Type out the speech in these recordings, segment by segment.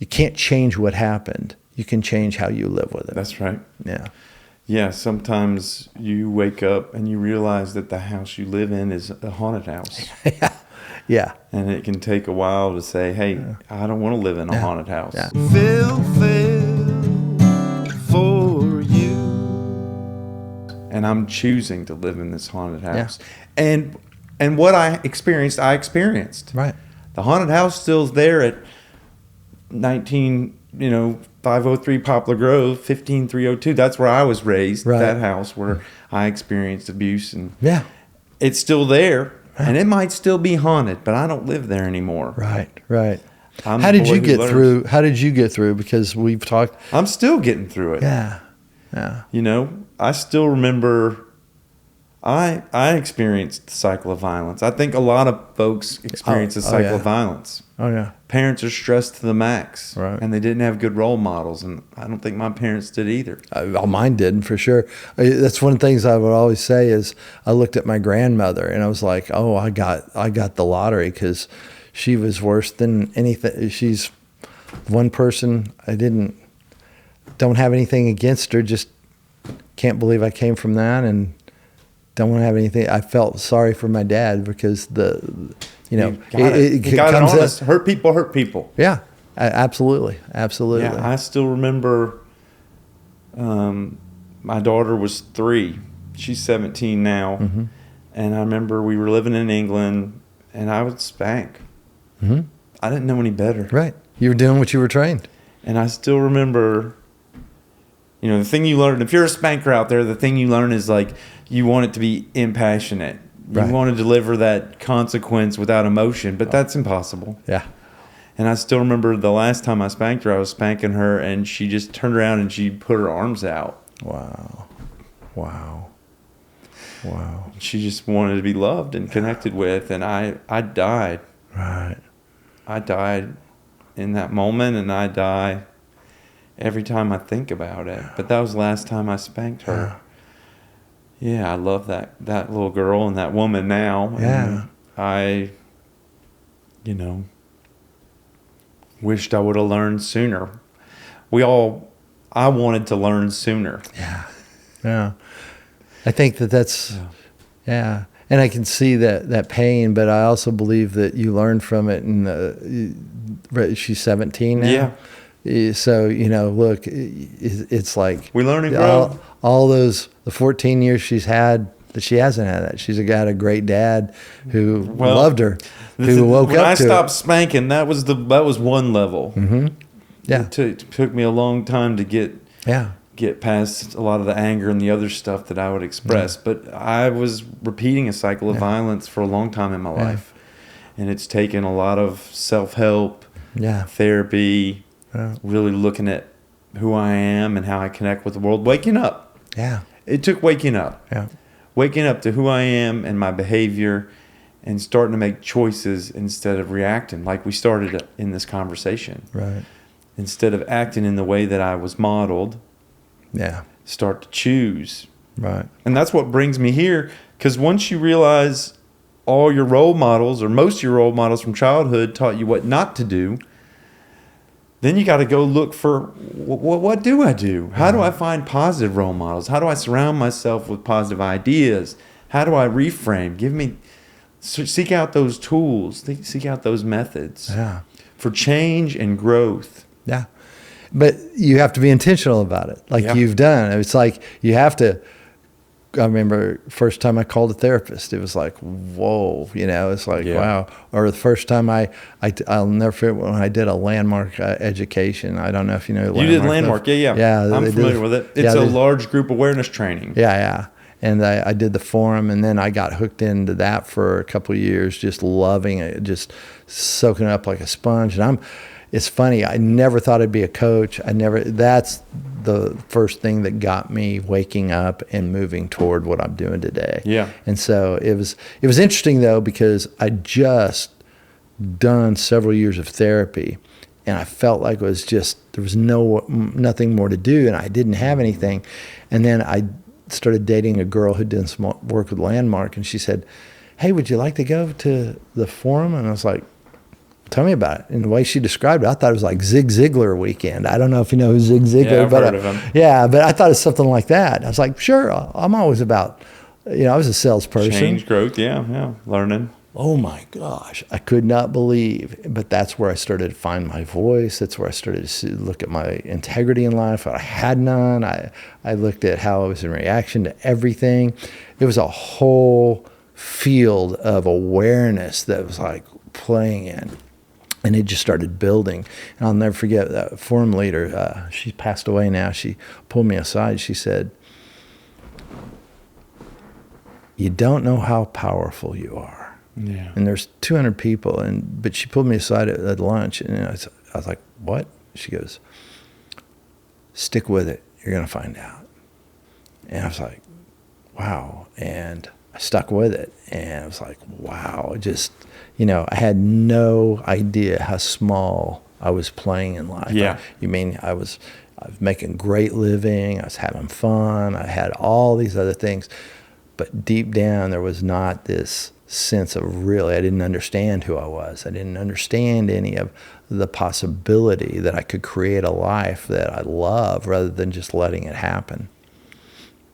you can't change what happened. You can change how you live with it. That's right. Yeah. Yeah, sometimes you wake up and you realize that the house you live in is a haunted house. Yeah. And it can take a while to say, hey, I don't want to live in a haunted house. Yeah. Phil for you. And I'm choosing to live in this haunted house. Yeah. And what I experienced. Right. The haunted house still's there at 503 Poplar Grove, 15302. That's where I was raised. Right. That house where I experienced abuse, and it's still there, and it might still be haunted, but I don't live there anymore. Right. Right. How did you get through? How did you get through? Because we've talked. I'm still getting through it. Yeah. Yeah. You know, I still remember. I experienced the cycle of violence. I think a lot of folks experience the cycle of violence. Oh, yeah. Parents are stressed to the max. Right. And they didn't have good role models. And I don't think my parents did either. Mine didn't, for sure. That's one of the things I would always say is I looked at my grandmother and I was like, oh, I got the lottery, because she was worse than anything. She's one person. Don't have anything against her. Just can't believe I came from that, and don't want to have anything. I felt sorry for my dad because it comes honest. Hurt people. Yeah, absolutely. Yeah, I still remember. My daughter was 3. She's 17 now, and I remember we were living in England, and I would spank. I didn't know any better. Right, you were doing what you were trained. And I still remember. The thing you learn, if you're a spanker out there, the thing you learn is like you want it to be impassionate. You want to deliver that consequence without emotion, but that's impossible. Yeah. And I still remember the last time I spanked her, I was spanking her, and she just turned around and she put her arms out. Wow. She just wanted to be loved and connected with, and I died. Right. I died in that moment, and I die every time I think about it. But that was the last time I spanked her. Yeah, I love that little girl and that woman now. Yeah. And I, wished I would have learned sooner. I wanted to learn sooner. Yeah. I think that's, and I can see that pain, but I also believe that you learn from it. And she's 17 now. Yeah. So, look, it's like we learn and grow. All the 14 years she's had, that she hasn't had that. She's got a great dad who loved her, who woke up to When I stopped spanking, that was one level. Mm-hmm. Yeah. It took me a long time to get past a lot of the anger and the other stuff that I would express. But I was repeating a cycle of violence for a long time in my life. And it's taken a lot of self-help, therapy, really looking at who I am and how I connect with the world. Waking up. Yeah. It took waking up. Yeah. Waking up to who I am and my behavior, and starting to make choices instead of reacting, like we started in this conversation. Right. Instead of acting in the way that I was modeled. Yeah. Start to choose. Right. And that's what brings me here, because once you realize all your role models, or most of your role models from childhood, taught you what not to do, then you got to go look for what do I do? How do I find positive role models? How do I surround myself with positive ideas? How do I reframe? Seek out those tools. Seek out those methods for change and growth. Yeah. But you have to be intentional about it, like you've done. It's like you have to. I remember first time I called a therapist, it was like, whoa, it's like, wow. Or the first time I'll never forget when I did a landmark education. I don't know if you know. You did landmark, yeah. I'm familiar with it. It's a large group awareness training. Yeah. And I did the forum, and then I got hooked into that for a couple of years, just loving it, just soaking it up like a sponge. And it's funny, I never thought I'd be a coach. That's the first thing that got me waking up and moving toward what I'm doing today. Yeah. And so it was interesting though, because I just done several years of therapy, and I felt like it was just, there was nothing more to do, and I didn't have anything. And then I started dating a girl who did some work with Landmark, and she said, hey, would you like to go to the forum? And I was like, Tell me about it. And the way she described it, I thought it was like Zig Ziglar weekend. I don't know if you know who Zig Ziglar is. Yeah, I've heard of him. Yeah, but I thought it's something like that. I was like, sure, I'm always about, I was a salesperson. Change, growth, yeah, learning. Oh my gosh, I could not believe. But that's where I started to find my voice. That's where I started to look at my integrity in life. I had none. I looked at how I was in reaction to everything. It was a whole field of awareness that was like playing in. And it just started building. And I'll never forget that forum leader, she passed away now. She pulled me aside. She said, "You don't know how powerful you are." Yeah. And there's 200 people. But she pulled me aside at lunch. And I was like, "What?" She goes, "Stick with it. You're going to find out." And I was like, wow. And I stuck with it. And I was like, wow. Just, I had no idea how small I was playing in life. Yeah. I was making great living. I was having fun. I had all these other things. But deep down, there was not this sense of I didn't understand who I was. I didn't understand any of the possibility that I could create a life that I love rather than just letting it happen.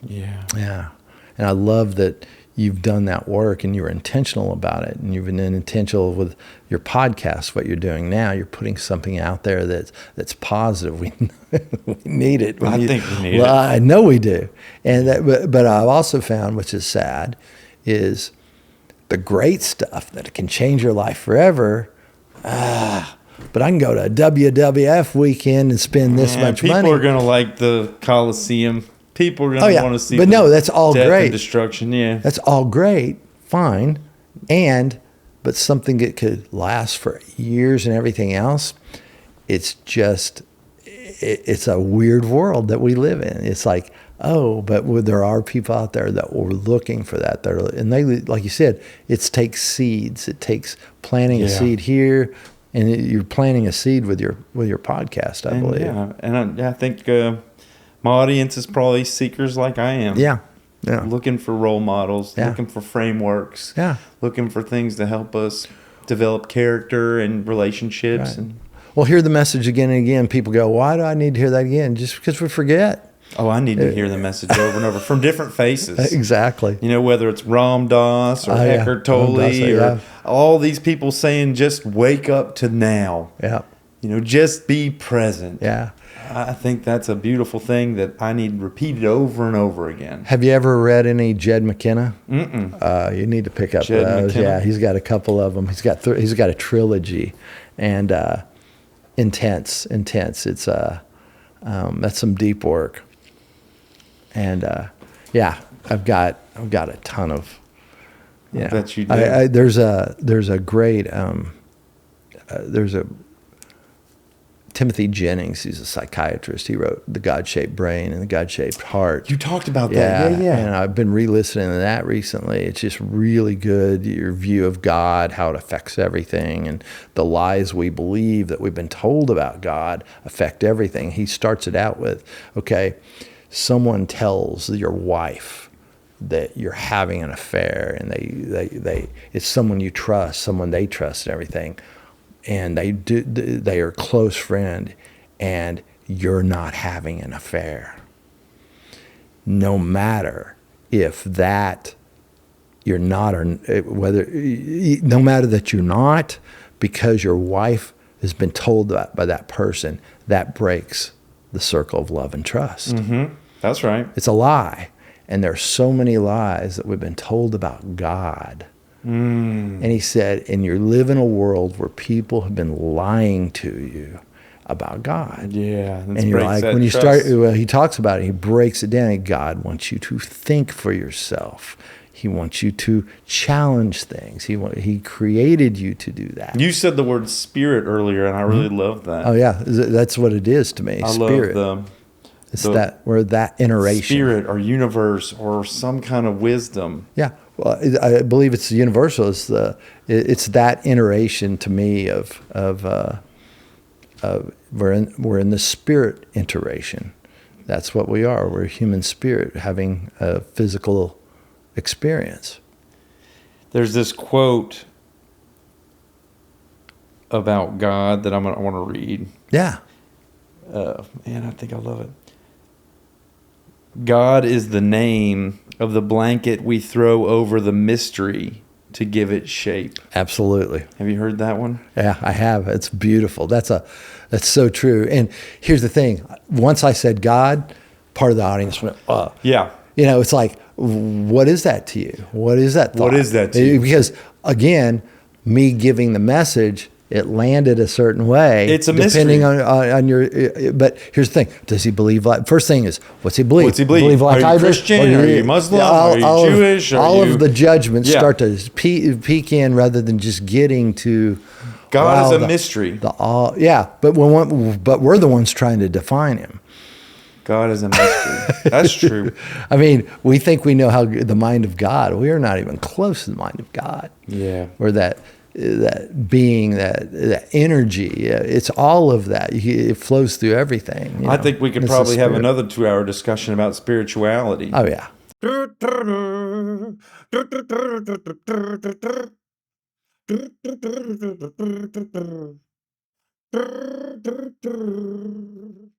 Yeah. Yeah. And I love that you've done that work and you were intentional about it, and you've been intentional with your podcast, what you're doing now. You're putting something out there that's positive. We need it. I think we need it. I know we do. And but I've also found, which is sad, is the great stuff that can change your life forever. But I can go to a WWF weekend and spend this much money. People are going to like the Coliseum. People are going to want to see. But no, that's all death great. And destruction, yeah. That's all great, fine, but something that could last for years and everything else. It's just, it's a weird world that we live in. It's like, but there are people out there that were looking for that. And they, like you said, it takes seeds. It takes planting a seed here, and you're planting a seed with your podcast, I believe. Yeah, and I think my audience is probably seekers like I am. Yeah. Looking for role models, looking for frameworks, looking for things to help us develop character and relationships. Right. We'll hear the message again and again. People go, "Why do I need to hear that again?" Just because we forget. Oh, I need to hear the message over and over from different faces. Exactly. Whether it's Ram Dass or Eckhart Tolle or all these people saying, just wake up to now. Yeah. Just be present. Yeah. I think that's a beautiful thing that I need repeated over and over again. Have you ever read any Jed McKenna? Mm-mm. You need to pick up Jed those. McKenna? Yeah, he's got a couple of them. He's got a trilogy, and intense. It's that's some deep work. And I've got a ton of. I bet you do. There's a great Timothy Jennings, he's a psychiatrist. He wrote The God-Shaped Brain and The God-Shaped Heart. You talked about that. Yeah. And I've been re-listening to that recently. It's just really good, your view of God, how it affects everything, and the lies we believe that we've been told about God affect everything. He starts it out with, okay, someone tells your wife that you're having an affair, and they it's someone you trust, someone they trust and everything. And they are a close friend, and you're not having an affair. No matter if that you're not, or no matter that you're not, because your wife has been told that by that person, that breaks the circle of love and trust. Mm-hmm. That's right. It's a lie. And there are so many lies that we've been told about God. And he said, and you live in a world where people have been lying to you about God. Yeah. And you're like, when you start, he talks about it, he breaks it down. God wants you to think for yourself. He wants you to challenge things. He created you to do that. You said the word spirit earlier, and I really love that. Oh, yeah. That's what it is to me, spirit. It's that iteration. Spirit or universe or some kind of wisdom. Yeah. Well, I believe it's universal. It's that iteration to me of we're in the spirit iteration. That's what we are. We're a human spirit having a physical experience. There's this quote about God that I want to read. Yeah. Man, I think I love it. God is the name of the blanket we throw over the mystery to give it shape. Absolutely. Have you heard that one? Yeah, I have. It's beautiful. That's so true. And here's the thing. Once I said God, part of the audience went, Yeah. You know, it's like, what is that to you? What is that thought? What is that to you? Because again, me giving the message, it landed a certain way. It's a depending mystery. on your. But here's the thing: does he believe? First thing is, what's he believe? What's he believe? Believe like Are you I do? Christian? Or Are you Muslim? Are you Jewish? Are all you- of the judgments Yeah. start to peek in rather than just getting to. God is a the- mystery. But we're the ones trying to define him. God is a mystery. That's true. I mean, we think we know how the mind of God. We are not even close to the mind of God. Yeah. Or that being, that energy. It's all of that. It flows through everything. I think we could It's the probably have spirit. another 2-hour discussion about spirituality. Oh yeah.